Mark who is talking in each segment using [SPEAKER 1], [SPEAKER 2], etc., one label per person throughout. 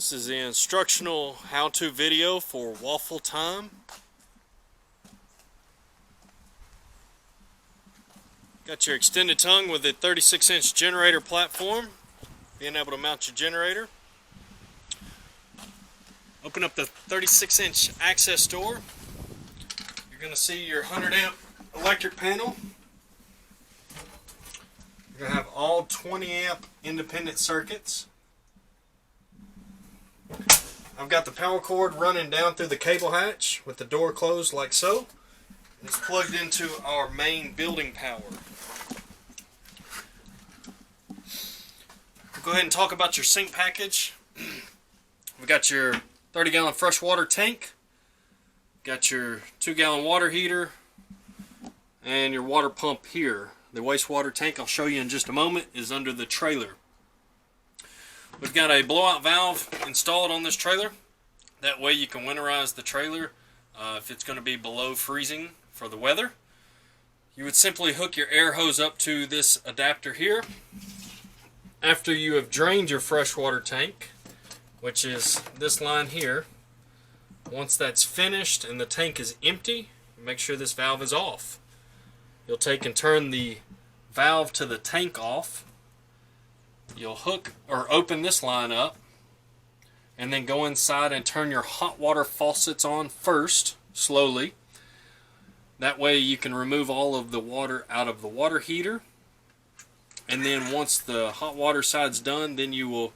[SPEAKER 1] This is the instructional how-to video for waffle time. Got your extended tongue with a 36-inch generator platform, being able to mount your generator. Open up the 36-inch access door. You're going to see your 100-amp electric panel. You're going to have all 20-amp independent circuits. I've got the power cord running down through the cable hatch with the door closed like so. It's plugged into our main building power. We'll go ahead and talk about your sink package. We've got your 30-gallon freshwater tank. Got your 2-gallon water heater and your water pump here. The wastewater tank, I'll show you in just a moment, is under the trailer. We've got a blowout valve installed on this trailer. That way you can winterize the trailer if it's going to be below freezing for the weather. You would simply hook your air hose up to this adapter here. After you have drained your freshwater tank, which is this line here, once that's finished and the tank is empty, make sure this valve is off. You'll take and turn the valve to the tank off. You'll hook or open this line up and then go inside and turn your hot water faucets on first, slowly. That way you can remove all of the water out of the water heater. And then once the hot water side's done, then you will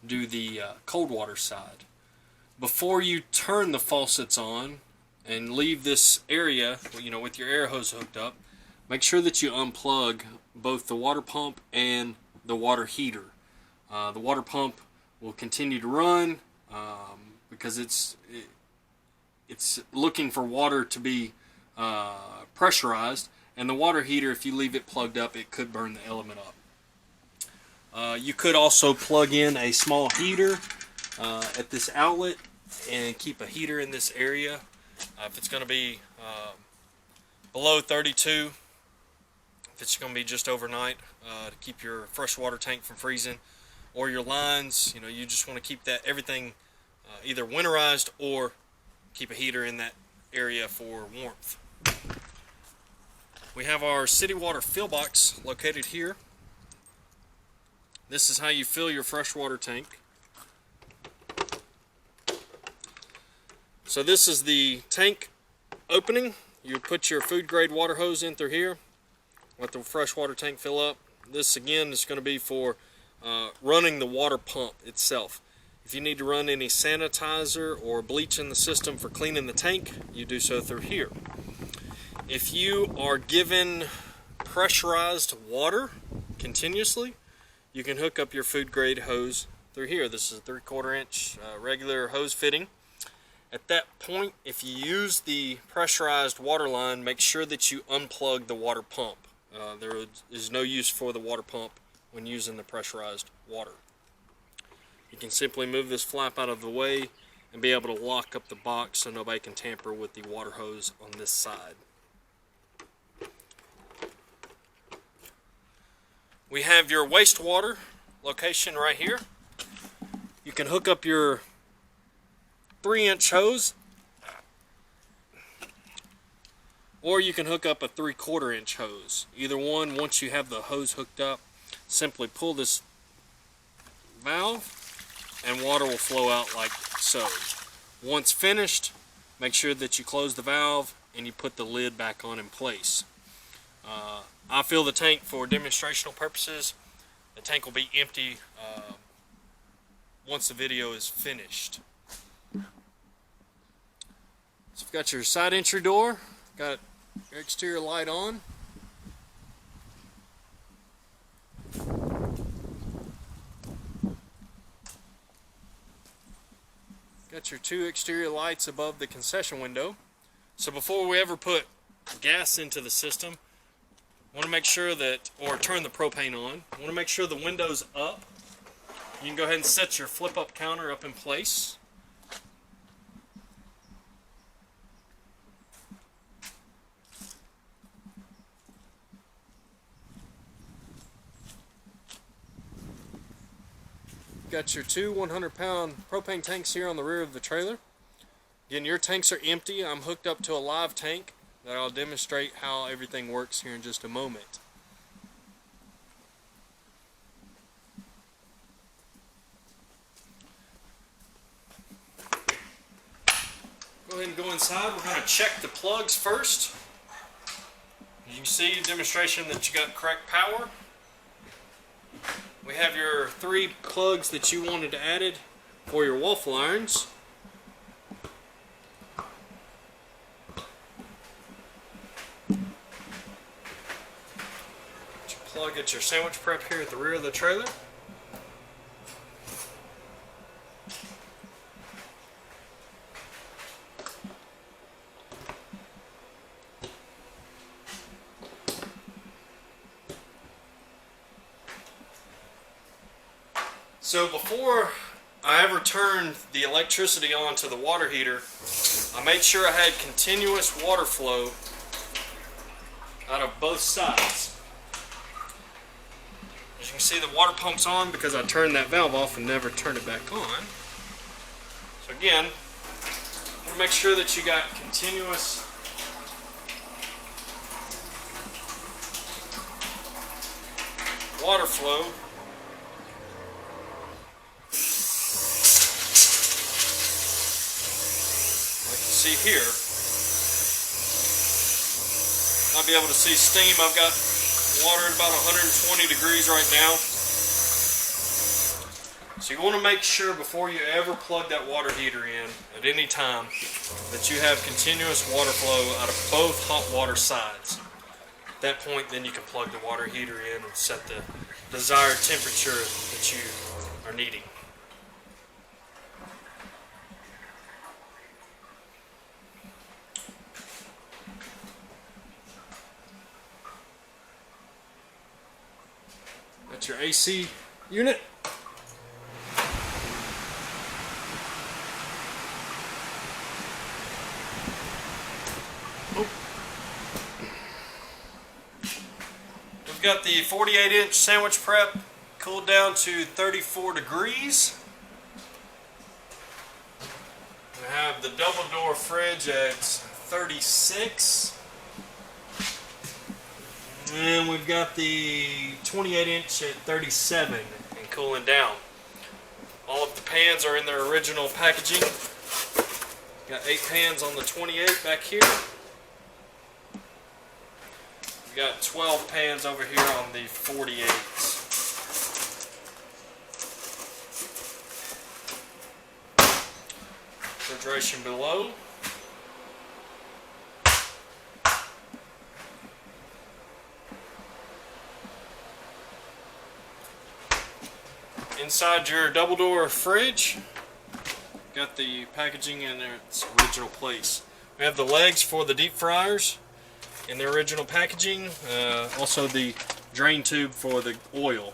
[SPEAKER 1] do the cold water side. Before you turn the faucets on and leave this area, with your air hose hooked up, make sure that you unplug both the water pump and the water heater. The water pump will continue to run because it's looking for water to be pressurized, and the water heater, if you leave it plugged up, it could burn the element up. You could also plug in a small heater at this outlet and keep a heater in this area. If it's going to be below 32, if it's going to be just overnight to keep your freshwater tank from freezing, or your lines, you just want to keep that everything either winterized or keep a heater in that area for warmth. We have our city water fill box located here. This is how you fill your freshwater tank. So this is the tank opening. You put your food grade water hose in through here. Let the freshwater tank fill up. This again is going to be for running the water pump itself. If you need to run any sanitizer or bleach in the system for cleaning the tank, you do so through here. If you are given pressurized water continuously, you can hook up your food grade hose through here. This is a 3/4 inch regular hose fitting. At that point, if you use the pressurized water line, make sure that you unplug the water pump. There is no use for the water pump when using the pressurized water. You can simply move this flap out of the way and be able to lock up the box so nobody can tamper with the water hose on this side. We have your wastewater location right here. You can hook up your 3-inch hose, or you can hook up a 3/4 inch hose. Either one, once you have the hose hooked up, simply pull this valve and water will flow out like so. Once finished, make sure that you close the valve and you put the lid back on in place. I fill the tank for demonstrational purposes. The tank will be empty once the video is finished. So you've got your side entry door, got your exterior light on. Got your 2 exterior lights above the concession window. So before we ever put gas into the system, want to make sure that, or turn the propane on, want to make sure the window's up. You can go ahead and set your flip-up counter up in place. got your two 100-pound propane tanks here on the rear of the trailer. Again, your tanks are empty. I'm hooked up to a live tank that I'll demonstrate how everything works here in just a moment. Go ahead and go inside. We're going to check the plugs first. As you can see, demonstration that you got correct power. We have your 3 plugs that you wanted added for your waffle irons. Plug at your sandwich prep here at the rear of the trailer. So before I ever turned the electricity on to the water heater, I made sure I had continuous water flow out of both sides. As you can see, the water pump's on because I turned that valve off and never turned it back on. So again, I'm going to make sure that you got continuous water flow. Like you see here. I'll be able to see steam. I've got water at about 120 degrees right now. So you want to make sure before you ever plug that water heater in at any time that you have continuous water flow out of both hot water sides. At that point, then you can plug the water heater in and set the desired temperature that you are needing. That's your AC unit. We've got the 48-inch sandwich prep cooled down to 34 degrees. We have the double door fridge at 36. And we've got the 28-inch at 37 and cooling down. All of the pans are in their original packaging. Got 8 pans on the 28 back here. We got 12 pans over here on the 48s. Refrigeration below. Inside your double door fridge, got the packaging in its original place. We have the legs for the deep fryers in their original packaging, also the drain tube for the oil.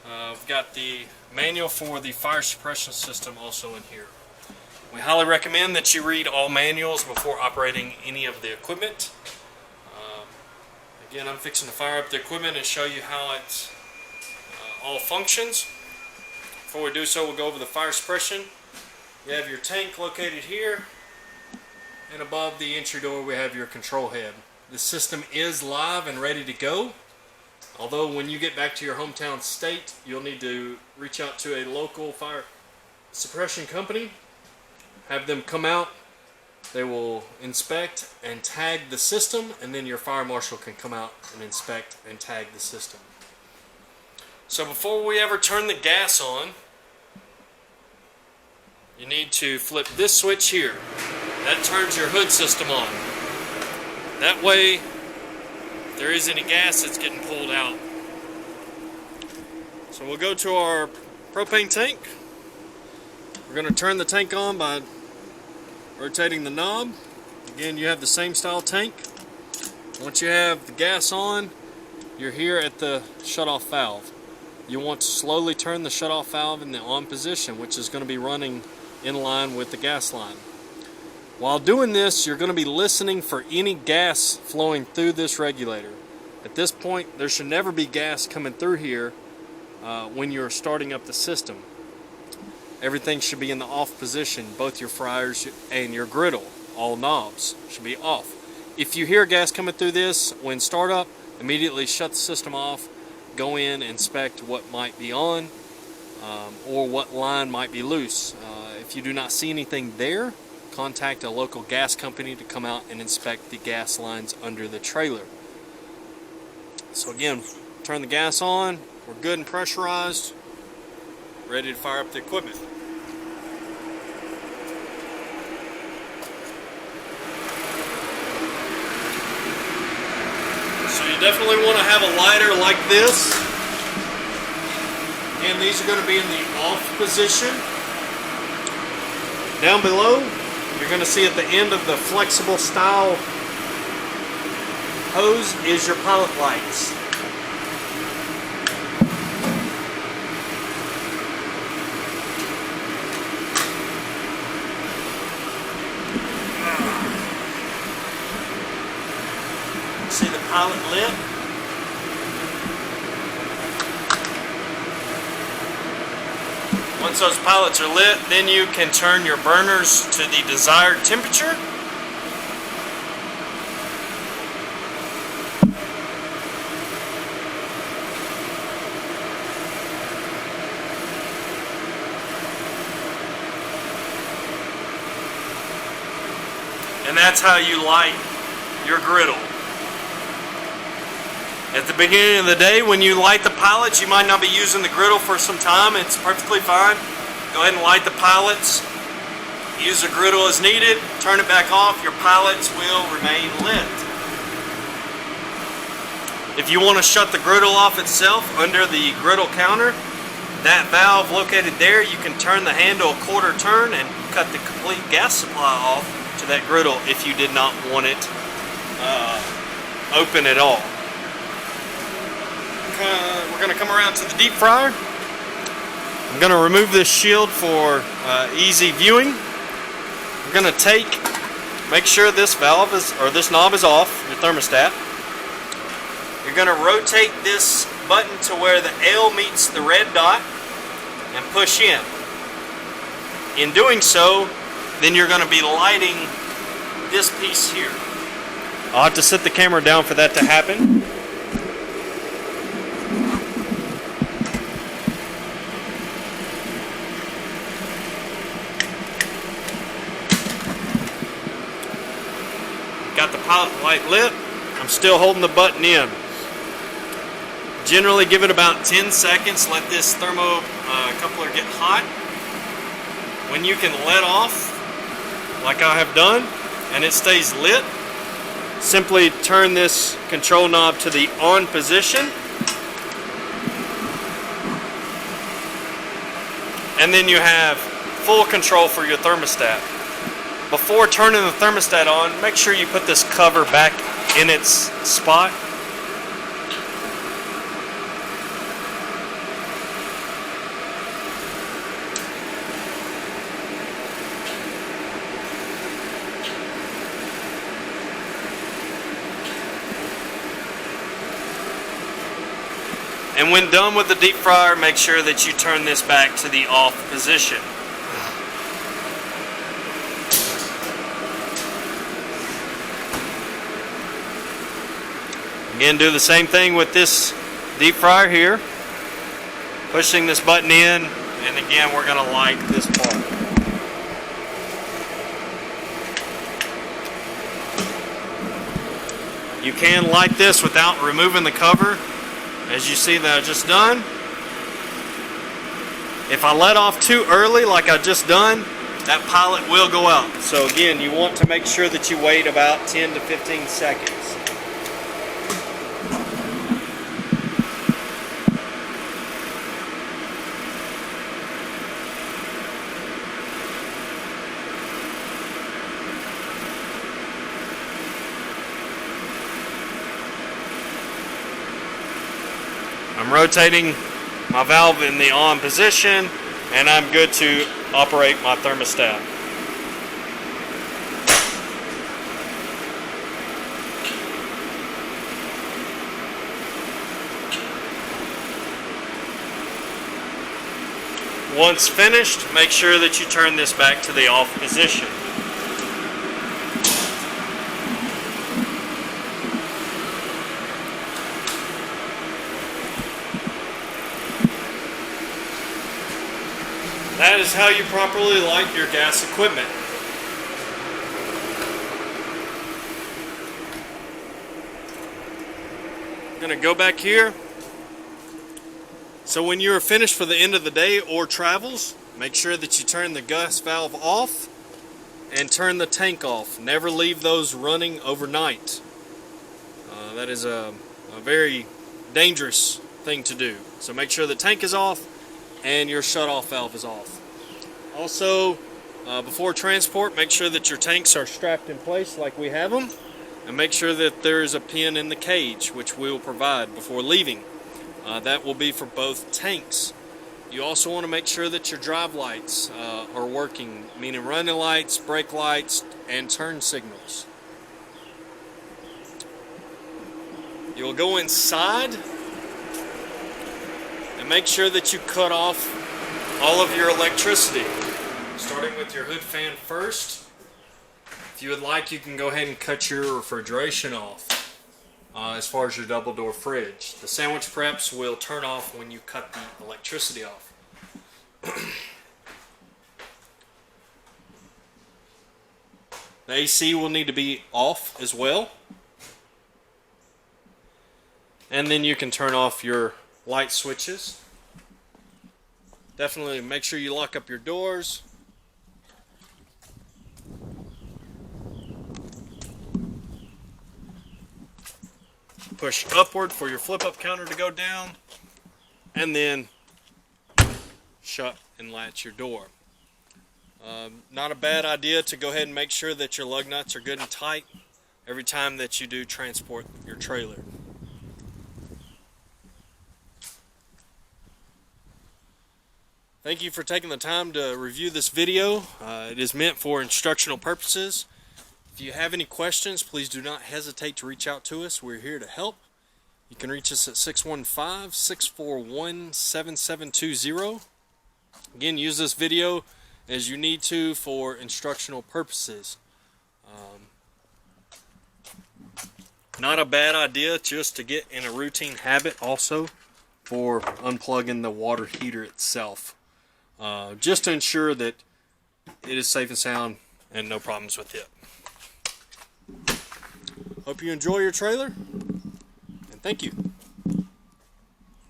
[SPEAKER 1] We've got the manual for the fire suppression system also in here. We highly recommend that you read all manuals before operating any of the equipment. Again, I'm fixing to fire up the equipment and show you how it all functions. Before we do so, we'll go over the fire suppression. You have your tank located here, and above the entry door we have your control head. The system is live and ready to go, although when you get back to your hometown state, you'll need to reach out to a local fire suppression company, have them come out. They will inspect and tag the system, and then your fire marshal can come out and inspect and tag the system. So before we ever turn the gas on, you need to flip this switch here. That turns your hood system on. That way, if there is any gas that's getting pulled out. So we'll go to our propane tank. We're going to turn the tank on by rotating the knob. Again, you have the same style tank. Once you have the gas on, you're here at the shutoff valve. You want to slowly turn the shutoff valve in the on position, which is going to be running in line with the gas line. While doing this, you're going to be listening for any gas flowing through this regulator. At this point, there should never be gas coming through here when you're starting up the system. Everything should be in the off position. Both your fryers and your griddle, all knobs, should be off. If you hear gas coming through this when startup, immediately shut the system off, go in, inspect what might be on, or what line might be loose. If you do not see anything there, contact a local gas company to come out and inspect the gas lines under the trailer. So again, turn the gas on, we're good and pressurized, ready to fire up the equipment. So you definitely want to have a lighter like this. And these are going to be in the off position. Down below, you're going to see at the end of the flexible style hose is your pilot lights. See the pilot lit? Once those pilots are lit, then you can turn your burners to the desired temperature. And that's how you light your griddle. At the beginning of the day, when you light the pilots, you might not be using the griddle for some time. It's perfectly fine. Go ahead and light the pilots. Use the griddle as needed. Turn it back off. Your pilots will remain lit. If you want to shut the griddle off itself under the griddle counter, that valve located there, you can turn the handle a quarter turn and cut the complete gas supply off to that griddle if you did not want it open at all. We're going to come around to the deep fryer. I'm going to remove this shield for easy viewing. We're going to make sure this valve is, or this knob is off, your thermostat. You're going to rotate this button to where the L meets the red dot and push in. In doing so, then you're going to be lighting this piece here. I'll have to set the camera down for that to happen. Got the pilot light lit. I'm still holding the button in. Generally give it about 10 seconds. Let this thermocoupler get hot. When you can let off, like I have done, and it stays lit, simply turn this control knob to the on position. And then you have full control for your thermostat. Before turning the thermostat on, make sure you put this cover back in its spot. And when done with the deep fryer, make sure that you turn this back to the off position. Again, do the same thing with this deep fryer here. Pushing this button in, and again, we're going to light this part. You can light this without removing the cover, as you see that I just done. If I let off too early, like I just done, that pilot will go out. So again, you want to make sure that you wait about 10 to 15 seconds. I'm rotating my valve in the on position, and I'm good to operate my thermostat. Once finished, make sure that you turn this back to the off position. That is how you properly light your gas equipment. I'm going to go back here. So when you're finished for the end of the day or travels, make sure that you turn the gas valve off and turn the tank off. Never leave those running overnight. That is a very dangerous thing to do. So make sure the tank is off and your shut-off valve is off. Also, before transport, make sure that your tanks are strapped in place like we have them, and make sure that there is a pin in the cage, which we will provide before leaving. That will be for both tanks. You also want to make sure that your drive lights are working, meaning running lights, brake lights, and turn signals. You'll go inside and make sure that you cut off all of your electricity, starting with your hood fan first. If you would like, you can go ahead and cut your refrigeration off. As far as your double door fridge, the sandwich preps will turn off when you cut the electricity off. The AC will need to be off as well, and then you can turn off your light switches. Definitely make sure you lock up your doors. Push upward for your flip-up counter to go down, and then shut and latch your door. Not a bad idea to go ahead and make sure that your lug nuts are good and tight every time that you do transport your trailer. Thank you for taking the time to review this video. It is meant for instructional purposes. If you have any questions, please do not hesitate to reach out to us. We're here to help. You can reach us at 615-641-7720. Again, use this video as you need to for instructional purposes. Not a bad idea just to get in a routine habit also for unplugging the water heater itself. Just to ensure that it is safe and sound and no problems with it. Hope you enjoy your trailer, and thank you.